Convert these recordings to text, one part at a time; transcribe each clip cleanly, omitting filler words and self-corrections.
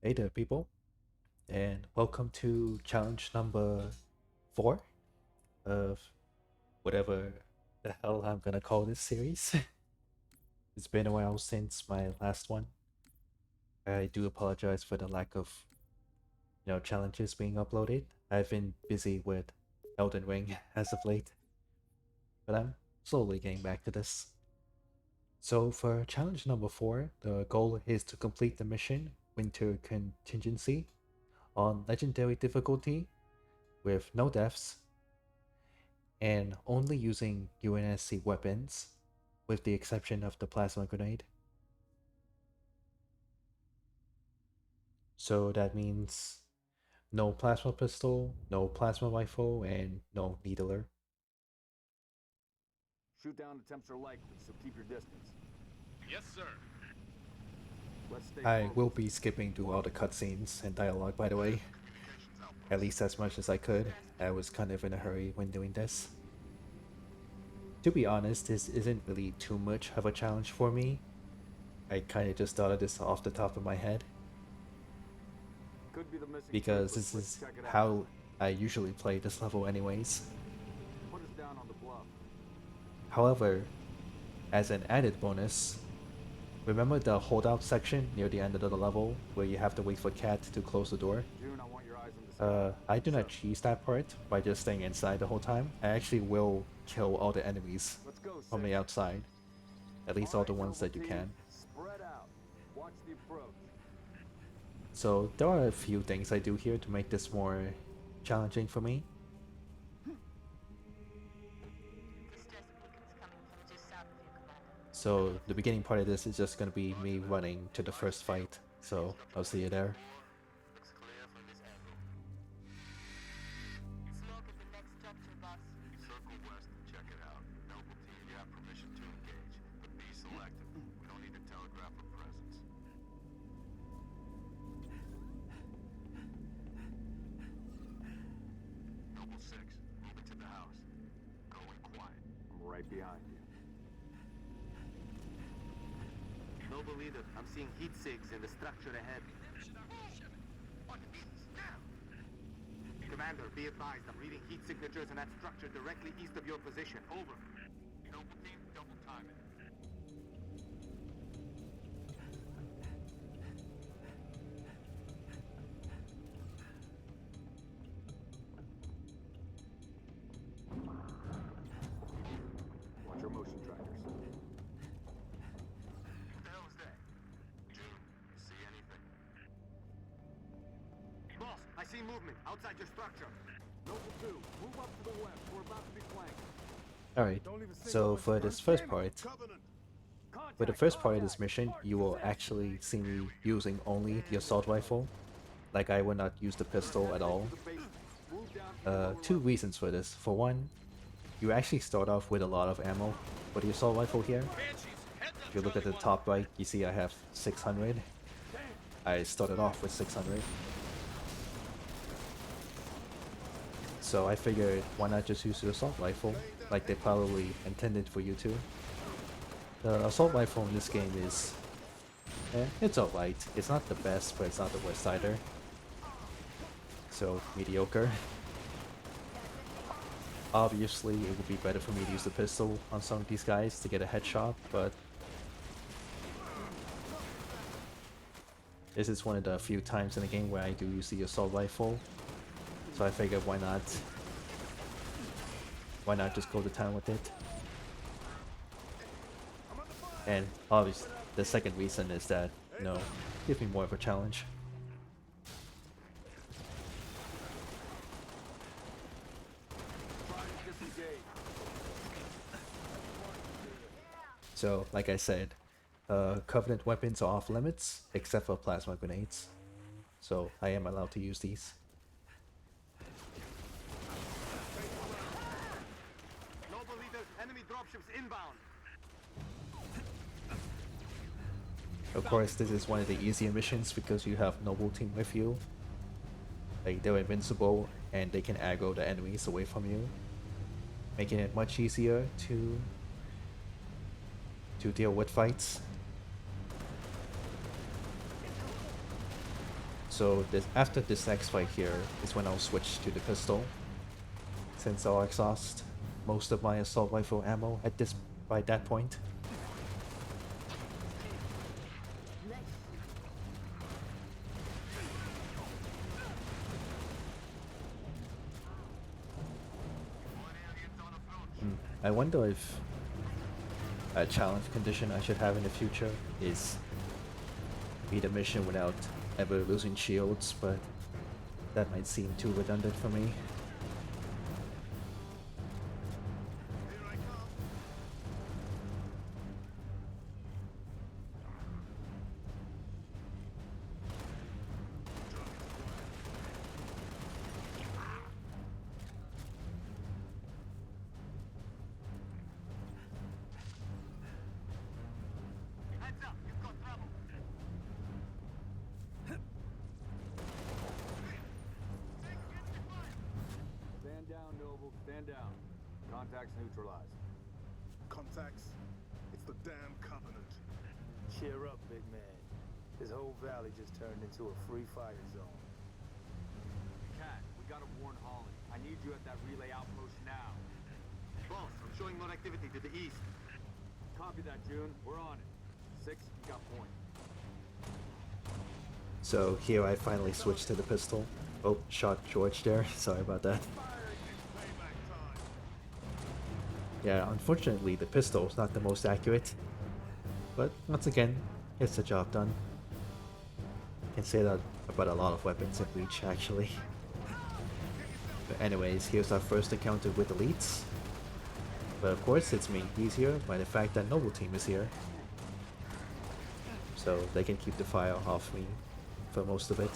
Hey there, people, and welcome to challenge number 4 of whatever the hell I'm gonna call this series. It's been a while since my last one. I do apologize for the lack of, challenges being uploaded. I've been busy with Elden Ring as of late, but I'm slowly getting back to this. So for challenge number 4, the goal is to complete the mission Winter Contingency on Legendary difficulty with no deaths and only using UNSC weapons, with the exception of the plasma grenade. So that means no plasma pistol, no plasma rifle, and no needler. Shoot down attempts are likely, so keep your distance. Yes, sir. Let's stay I will focused. be skipping through all the cutscenes and dialogue, by the way, Communications outpost. at least as much as I could. I was kind of in a hurry when doing this. To be honest, this isn't really too much of a challenge for me. I kind of just thought of this off the top of my head, Could be the missing because troopers. this Let's is check it out. how I usually play this level anyways. Put us down on the bluff. However, as an added bonus, remember the holdout section near the end of the level where you have to wait for Cat to close the door? June, I want your eyes on the sky. I do not cheese that part by just staying inside the whole time. I actually will kill all the enemies Let's go, from the Six. outside. At least all the ones that you can. Spread out. Watch the approach. So there are a few things I do here to make this more challenging for me. So the beginning part of this is just going to be me running to the first fight. So I'll see you there. Looks clear from this angle. Smoke at the next structure, boss. Circle west and check it out. Noble team, you have permission to engage, but be selective. We don't need to telegraph our presence. Noble 6, move into the house. Go in quiet. I'm right behind you. Noble leader, I'm seeing heat sigs in the structure ahead. Commander, be advised, I'm reading heat signatures in that structure directly east of your position. Over. Noble team, double time it. Watch your motion trackers. What the hell is that? June, you see anything? Boss, I see movement outside your structure. Noble 2, move up to the west. We're about to be flanked. Alright, so for this first part, Contact. for the first part of this mission, you will actually see me using only the assault rifle. Like I will not use the pistol at all. The basement. Move down to the lower Two level. reasons for this. For one, you actually start off with a lot of ammo for the assault rifle here. If you look at the top right, you see I have 600. I started off with 600. So I figured, why not just use the assault rifle, like they probably intended for you to. The assault rifle in this game is, it's alright. It's not the best, but it's not the worst either. So, mediocre. Obviously, it would be better for me to use the pistol on some of these guys to get a headshot, but this is one of the few times in the game where I do use the assault rifle. So I figured, why not? Why not just go to town with it? And obviously, the second reason is that, give me more of a challenge. Try to disengage. So, like I said, Covenant weapons are off limits, except for plasma grenades. So I am allowed to use these. Noble leader, enemy dropships inbound. Of course, this is one of the easier missions because you have Noble Team with you. Like, they're invincible and they can aggro the enemies away from you, making it much easier to deal with fights. So after this next fight here is when I'll switch to the pistol, since I'll exhaust most of my assault rifle ammo at this by that point. I wonder if a challenge condition I should have in the future is beat a mission without ever losing shields, but that might seem too redundant for me. Heads up, you've got trouble. Stand down, Noble. Stand down. Contacts neutralized. Contacts? It's the damn Covenant. Cheer up, big man. This whole valley just turned into a free fire zone. Cat, we gotta warn Holland. I need you at that relay outpost now. Boss, I'm showing more activity to the east. Copy that, June. We're on it. 6, you got point. So here I finally switched to the pistol. Oh, shot George there. Sorry about that. Yeah, unfortunately the pistol is not the most accurate. But once again, gets the job done. Can say that about a lot of weapons in Reach actually. But anyways, here's our first encounter with elites. But of course it's made easier by the fact that Noble Team is here. So they can keep the fire off me for most of it.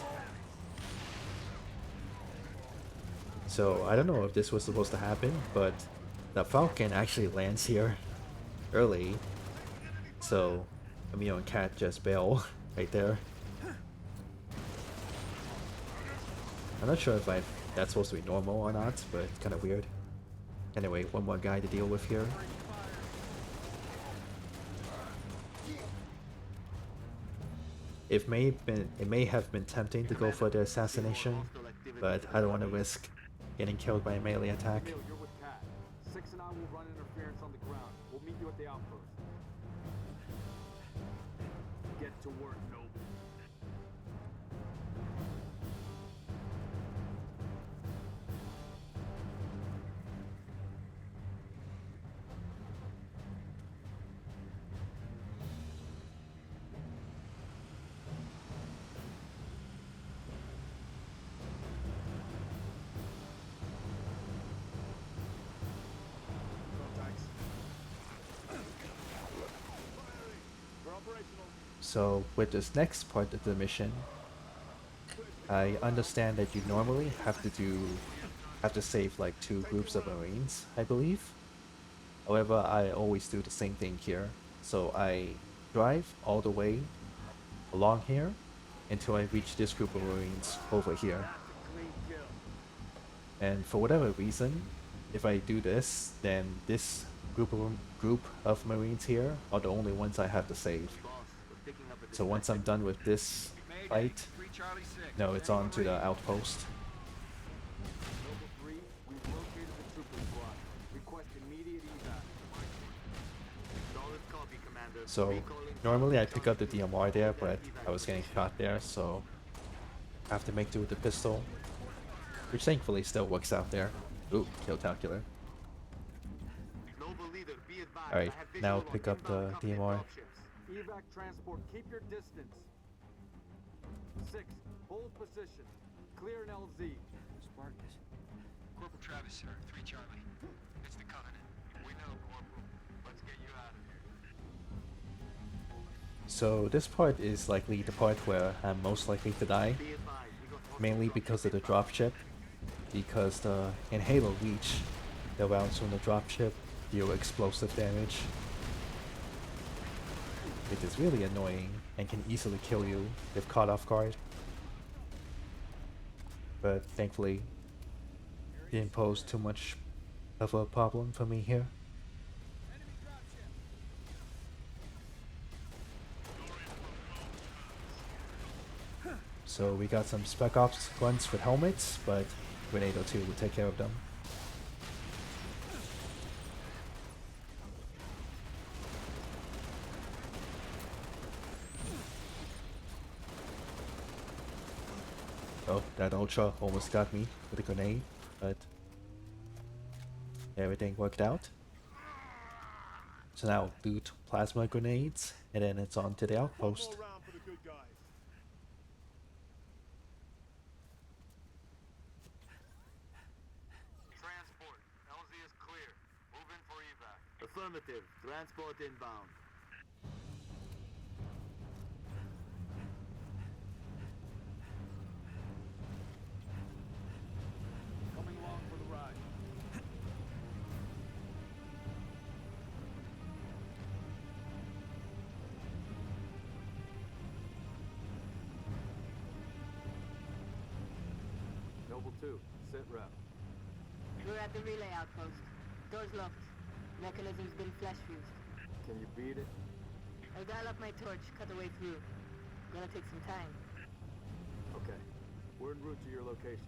So I don't know if this was supposed to happen, but the Falcon actually lands here early. So Emil and Cat just bail right there. I'm not sure if that's supposed to be normal or not, but it's kind of weird. Anyway, one more guy to deal with here. It may have been tempting to go for the assassination, but I don't want to risk getting killed by a melee attack. Emil, you're with Cat. 6 and I will run interference on the ground. We'll meet you at the outpost. Get to work, Noble. Contacts. We're operational. So with this next part of the mission, I understand that you normally have to save like 2 groups of Marines, I believe. However, I always do the same thing here. So I drive all the way along here until I reach this group of Marines over here. Clean kill. And for whatever reason, if I do this, then this group of Marines here are the only ones I have to save. Boss, we're picking up a So once I'm done with this fight, no, it's on to the outpost. Noble 3, we've located the trooper squad. Request immediate evac. solid copy, Commander. So Recalling normally I pick up the DMR there, but I was getting shot there, so I have to make do with the pistol, which thankfully still works out there. Ooh, kill calculator. Noble leader, be advised. Alright, I have now visual pick on up the inbound Covenant DMR. dropships. Evac transport, keep your distance. 6, hold position. Clear an LZ. Spartans. Corporal Travis, sir. 3 Charlie. It's the Covenant. We know, Corporal. Let's get you out of here. So this part is likely the part where I'm most likely to die, Be advised, we got hostile mainly because of the dropships dropship. Because in Halo Reach, the rounds from the dropship deal explosive damage. It is really annoying and can easily kill you if caught off guard. But thankfully, didn't pose too much of a problem for me here. So we got some Spec Ops ones with helmets, but Grenade 2 will take care of them. Oh, that Ultra almost got me with a grenade, but everything worked out. So now loot plasma grenades, and then it's on to the outpost. One more round for the good guys. Transport. LZ is clear. Move in for evac. Affirmative. Transport inbound. Coming along for the ride. Noble 2, sit rep. We're at the relay outpost. Doors locked. Mechanism's been flash fused. Can you beat it? I'll dial up my torch, cut the way through. Gonna take some time. Okay. We're en route to your location.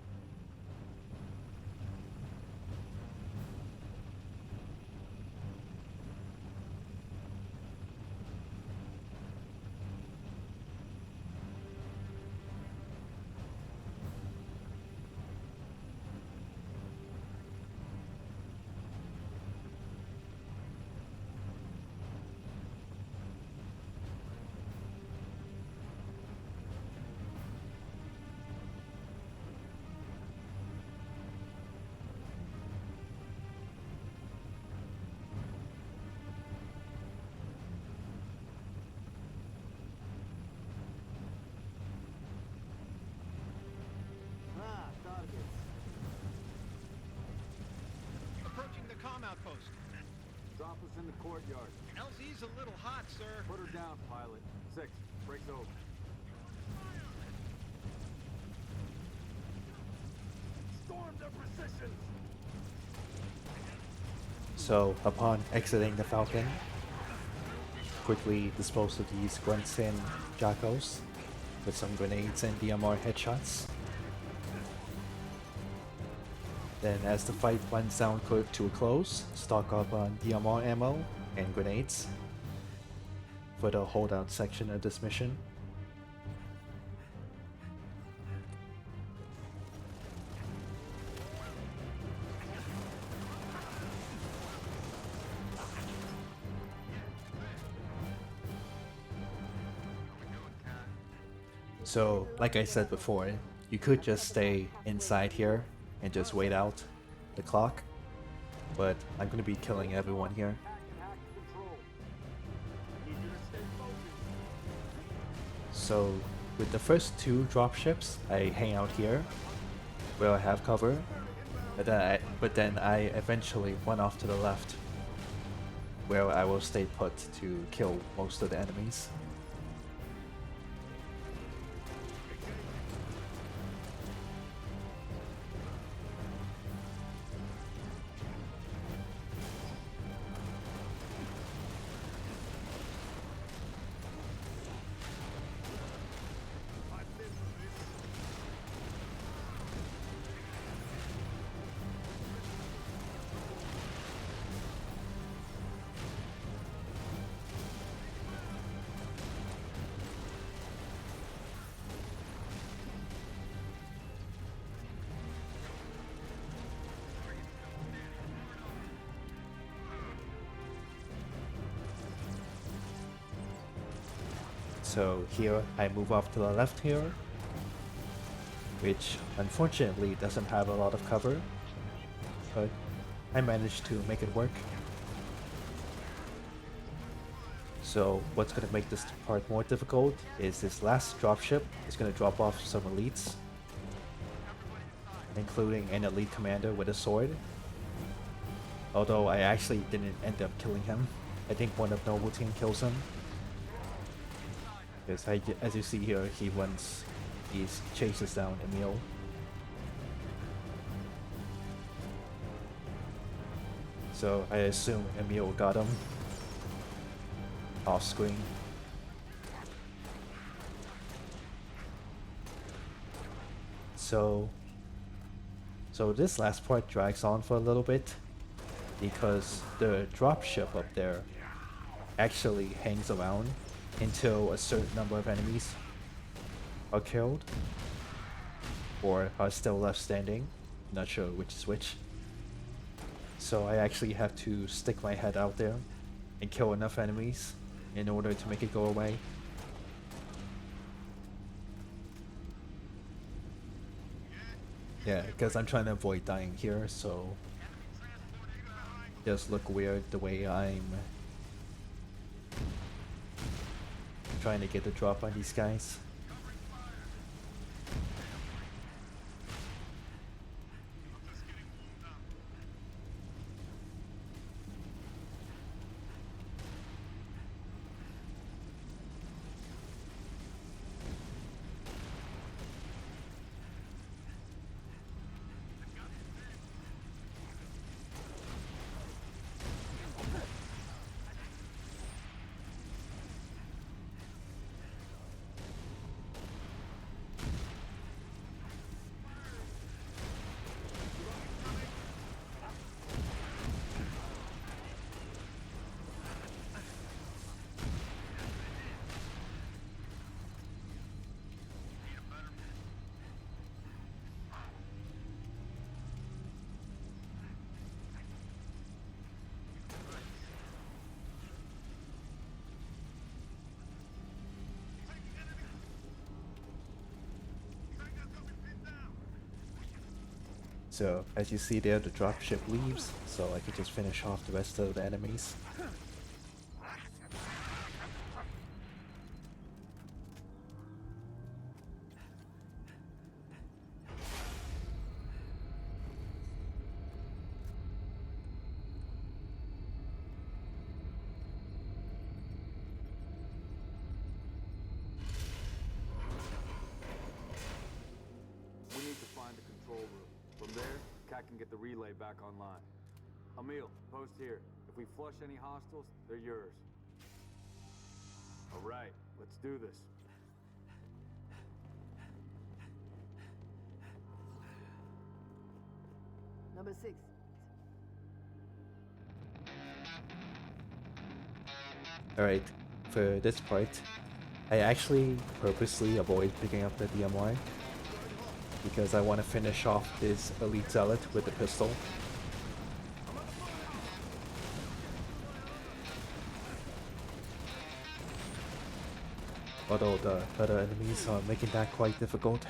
Ah, targets. Approaching the comm outpost. Drop us in the courtyard. LZ's a little hot, sir. Put her down, pilot. 6, breaks over. Storm their positions. So upon exiting the Falcon, quickly dispose of these grunts and jackals with some grenades and DMR headshots. Then as the fight winds down to a close, stock up on DMR ammo and grenades for the holdout section of this mission. So, like I said before, you could just stay inside here and just wait out the clock, but I'm gonna be killing everyone here. Hack and hack control. Need you to stay focused. So, with the first two dropships, I hang out here, where I have cover, but then I eventually run off to the left, where I will stay put to kill most of the enemies. I've lived through this. So here I move off to the left here, which unfortunately doesn't have a lot of cover, but I managed to make it work. So what's going to make this part more difficult is this last dropship is going to drop off some elites, including an elite commander with a sword. Although I actually didn't end up killing him. I think one of Noble Team kills him. Because as you see here, he chases down Emil. So I assume Emil got him off screen. So this last part drags on for a little bit because the dropship up there actually hangs around until a certain number of enemies are killed or are still left standing. Not sure which is which. So I actually have to stick my head out there and kill enough enemies in order to make it go away. Yeah, because I'm trying to avoid dying here, so it does look weird the way I'm trying to get the drop on these guys. So as you see there, the dropship leaves, so I can just finish off the rest of the enemies. We need to find the control room. From there, Cat can get the relay back online. Emil, post here. If we flush any hostiles, they're yours. All right, let's do this. Number 6. Alright, for this part, I actually purposely avoid picking up the DMR because I want to finish off this elite zealot with the pistol. Although the other enemies are making that quite difficult.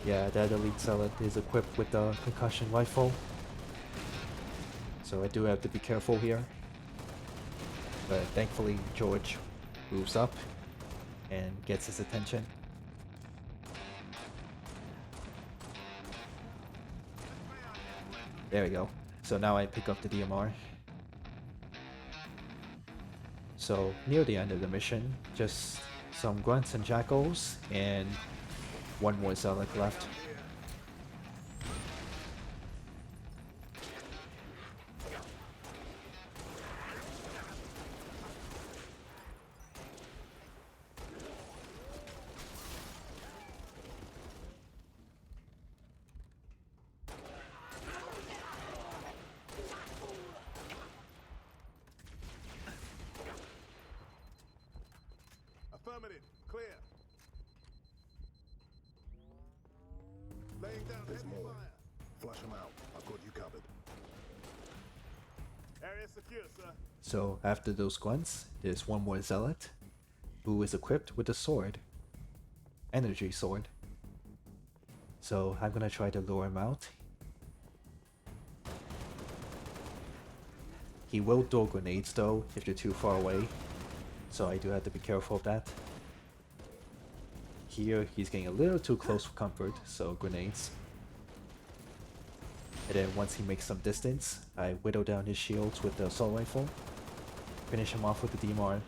Yeah, that elite zealot is equipped with the concussion rifle, so I do have to be careful here. But thankfully George moves up and gets his attention. There we go. So now I pick up the DMR. So near the end of the mission, just some grunts and jackals and one more zealot left. Affirmative. Clear. Laying down There's heavy more. fire. Flush them out. I've got you covered. Area secure, sir. So after those grunts, there's one more zealot who is equipped with a sword. Energy sword. So I'm gonna try to lure him out. He will throw grenades though if you're too far away, so I do have to be careful of that. Here he's getting a little too close for comfort, so grenades. And then once he makes some distance, I whittle down his shields with the assault rifle. Finish him off with the DMR.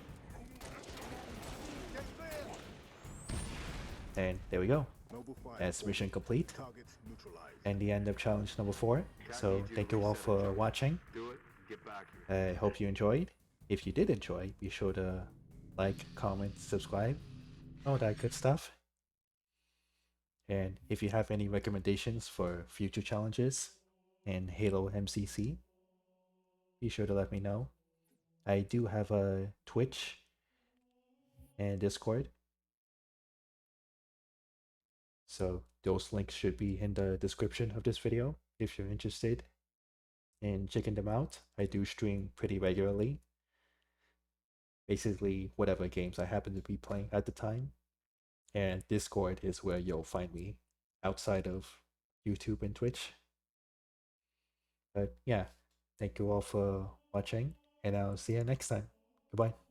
And there we go. Noble fire. That's mission complete. Targets neutralized. And the end of challenge number 4. So thank you all for watching. Do it, get back here. I hope you enjoyed. If you did enjoy, be sure to like, comment, subscribe, all that good stuff. And if you have any recommendations for future challenges in Halo MCC, be sure to let me know. I do have a Twitch and Discord, so those links should be in the description of this video if you're interested in checking them out. I do stream pretty regularly, basically whatever games I happen to be playing at the time. And Discord is where you'll find me outside of YouTube and Twitch. But yeah, thank you all for watching, and I'll see you next time. Goodbye.